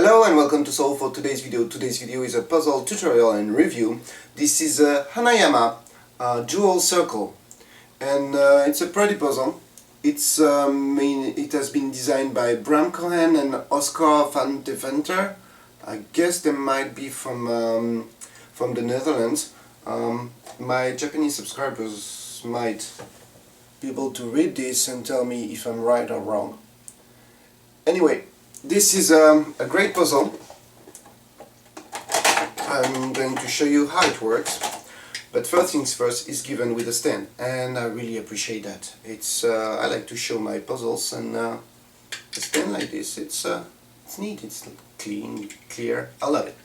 Hello and welcome to Solve for today's video. Today's video is a puzzle tutorial and review. This is a Hanayama dual circle, and it's a pretty puzzle. It has been designed by Bram Cohen and Oscar van Deventer. I guess they might be from the Netherlands. My Japanese subscribers might be able to read this and tell me if I'm right or wrong. Anyway, this is a great puzzle. I'm going to show you how it works, but first things first is given with a stand, and I really appreciate that. I like to show my puzzles, and a stand like this, it's neat, it's clean, clear, I love it.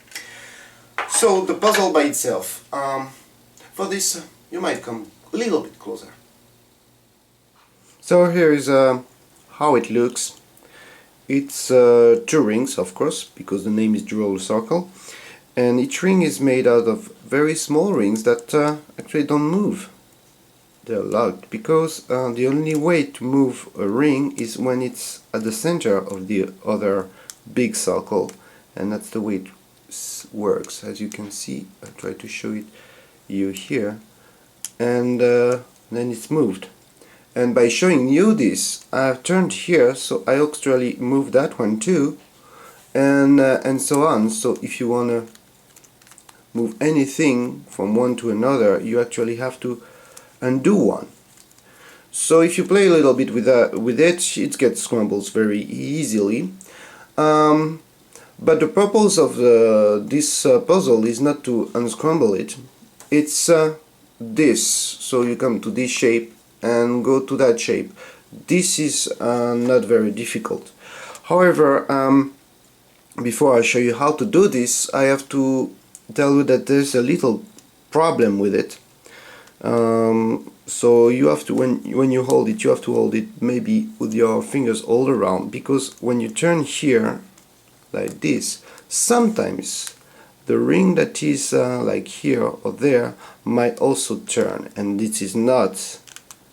So the puzzle by itself, for this you might come a little bit closer. So here is how it looks. It's two rings, of course, because the name is dual circle, and each ring is made out of very small rings that actually don't move. They're locked because the only way to move a ring is when it's at the center of the other big circle, and that's the way it works. As you can see, I'll try to show it you here, and then it's moved. And by showing you this, I've turned here, so I actually move that one too, and so on. So if you want to move anything from one to another, you actually have to undo one. So if you play a little bit with it gets scrambles very easily. But the purpose of this puzzle is not to unscramble it. It's this. So you come to this shape and go to that shape. This is not very difficult. However, before I show you how to do this, I have to tell you that there's a little problem with it. So you have to, when you hold it, you have to hold it maybe with your fingers all around, because when you turn here like this, sometimes the ring that is like here or there might also turn, and this is not.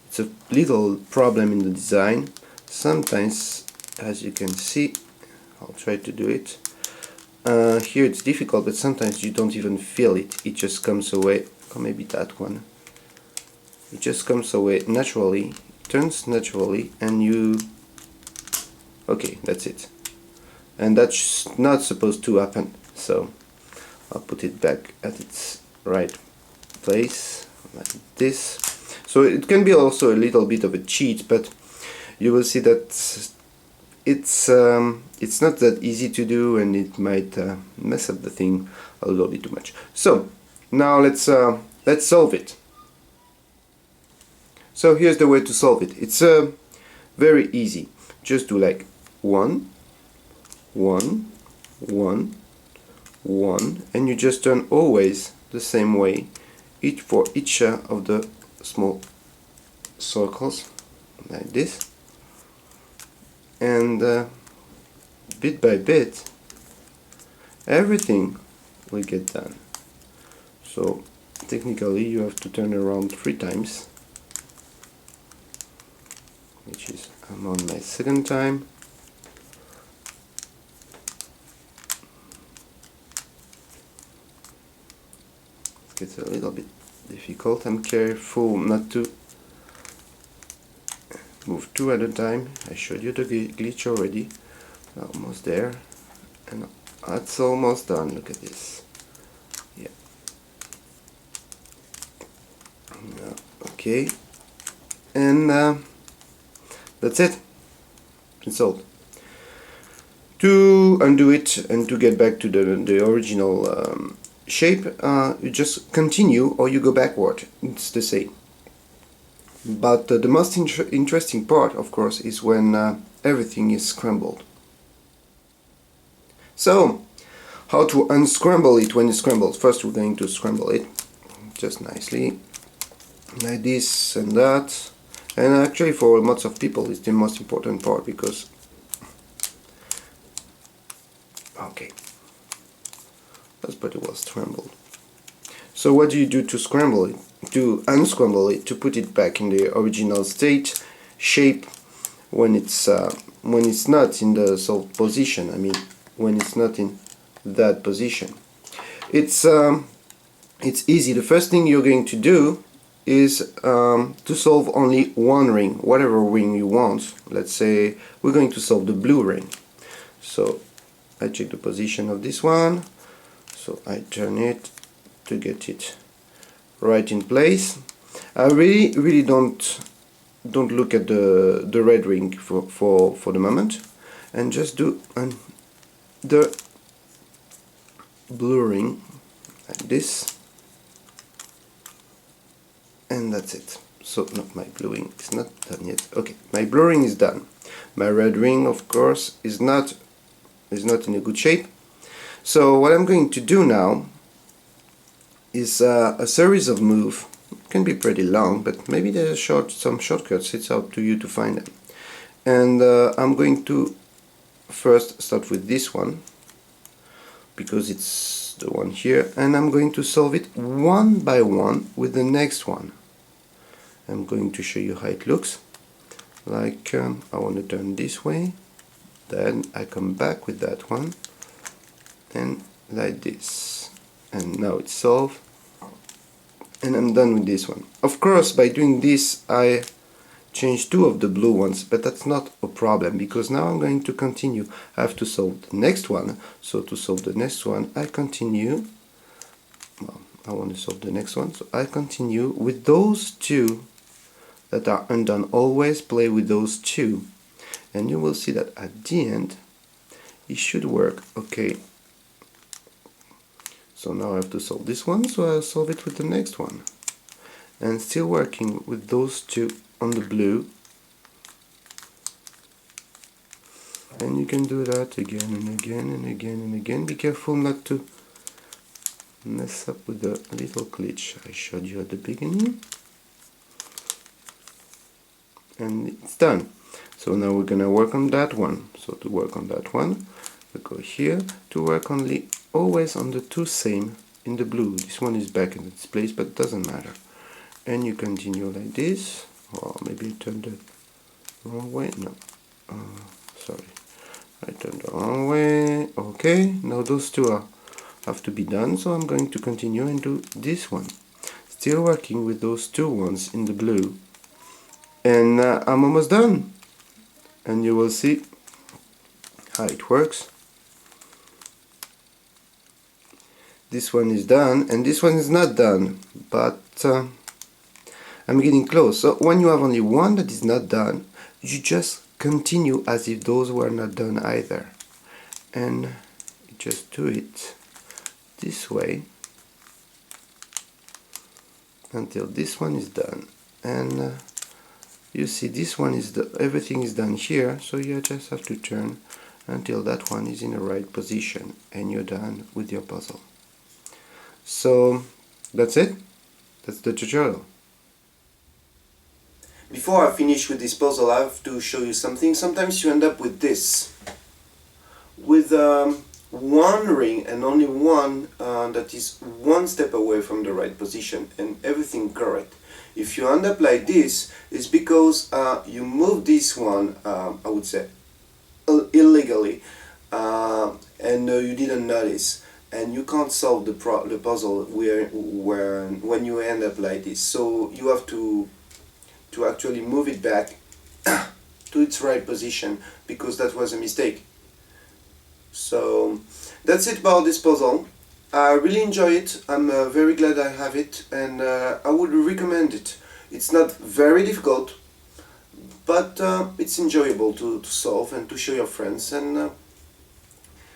It's a little problem in the design. Sometimes, as you can see, I'll try to do it. Here it's difficult, but sometimes you don't even feel it. It just comes away, or maybe that one. It just comes away naturally, turns naturally, and you... Okay, that's it. And that's not supposed to happen, so I'll put it back at its right place, like this. So it can be also a little bit of a cheat, but you will see that it's not that easy to do, and it might mess up the thing a little bit too much. So now let's solve it. So here's the way to solve it. It's very easy. Just do like 1, 1, 1, 1, and you just turn always the same way, for each of the small circles like this, and bit by bit everything will get done. So technically you have to turn around 3 times, which is I'm on my second time. It gets a little bit difficult. I'm careful not to move 2 at a time. I showed you the glitch already. Almost there, and that's almost done. Look at this. Yeah. Okay, and that's it. It's solved. To undo it and to get back to the original shape, you just continue or you go backward. It's the same. But the most interesting part, of course, is when everything is scrambled. So, how to unscramble it when it's scrambled? First we're going to scramble it just nicely, like this and that. And actually for lots of people it's the most important part, because okay, that's pretty well scrambled. So what do you do to scramble it? To unscramble it, to put it back in the original state, shape, when it's not in the solved position. I mean, when it's not in that position. It's easy. The first thing you're going to do is to solve only one ring, whatever ring you want. Let's say we're going to solve the blue ring. So I check the position of this one, so I turn it to get it right in place. I really don't look at the red ring for the moment, and just do the blue ring like this, and that's it. So no, my blue ring is not done yet. Okay, my blue ring is done. My red ring, of course, is not in a good shape. So what I'm going to do now is a series of moves. Can be pretty long, but maybe there's some shortcuts. It's up to you to find them. And I'm going to first start with this one, because it's the one here, and I'm going to solve it one by one with the next one. I'm going to show you how it looks. Like I want to turn this way, then I come back with that one, and like this, and now it's solved, and I'm done with this one. Of course, by doing this I change two of the blue ones, but that's not a problem, because now I'm going to continue. I have to solve the next one, so to solve the next one I continue. Well, I want to solve the next one, so I continue with those two that are undone. Always play with those two, and you will see that at the end it should work. Okay, so now I have to solve this one, so I'll solve it with the next one, and still working with those two on the blue, and you can do that again and again and again and again. Be careful not to mess up with the little glitch I showed you at the beginning. And it's done. So now we're gonna work on that one. So to work on that one, we go here to work only always on the two same in the blue. This one is back in its place, but it doesn't matter. And you continue like this. Or maybe I turned it wrong way. No, sorry, I turned the wrong way. Okay, now those two have to be done. So I'm going to continue and do this one. Still working with those two ones in the blue. And I'm almost done, and you will see how it works. This one is done, and this one is not done, but I'm getting close. So when you have only one that is not done, you just continue as if those were not done either, and you just do it this way until this one is done. And you see, this one is everything is done here, so you just have to turn until that one is in the right position, and you're done with your puzzle. So that's it. That's the tutorial. Before I finish with this puzzle, I have to show you something. Sometimes you end up with this, with one ring and only one that is one step away from the right position, and everything correct. If you end up like this, it's because you moved this one, I would say, illegally, and you didn't notice, and you can't solve the puzzle when you end up like this. So you have to actually move it back to its right position, because that was a mistake. So that's it about this puzzle. I really enjoy it. I'm very glad I have it, and I would recommend it. It's not very difficult, but it's enjoyable to solve and to show your friends, and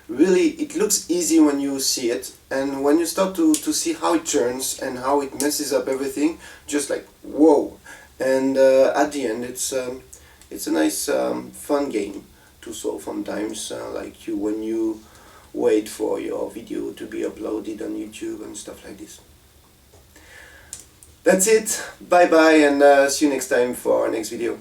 really it looks easy when you see it, and when you start to see how it turns and how it messes up everything, just like whoa. And at the end it's a nice fun game to solve sometimes, like when you wait for your video to be uploaded on YouTube and stuff like this. That's it. Bye bye, and see you next time for our next video.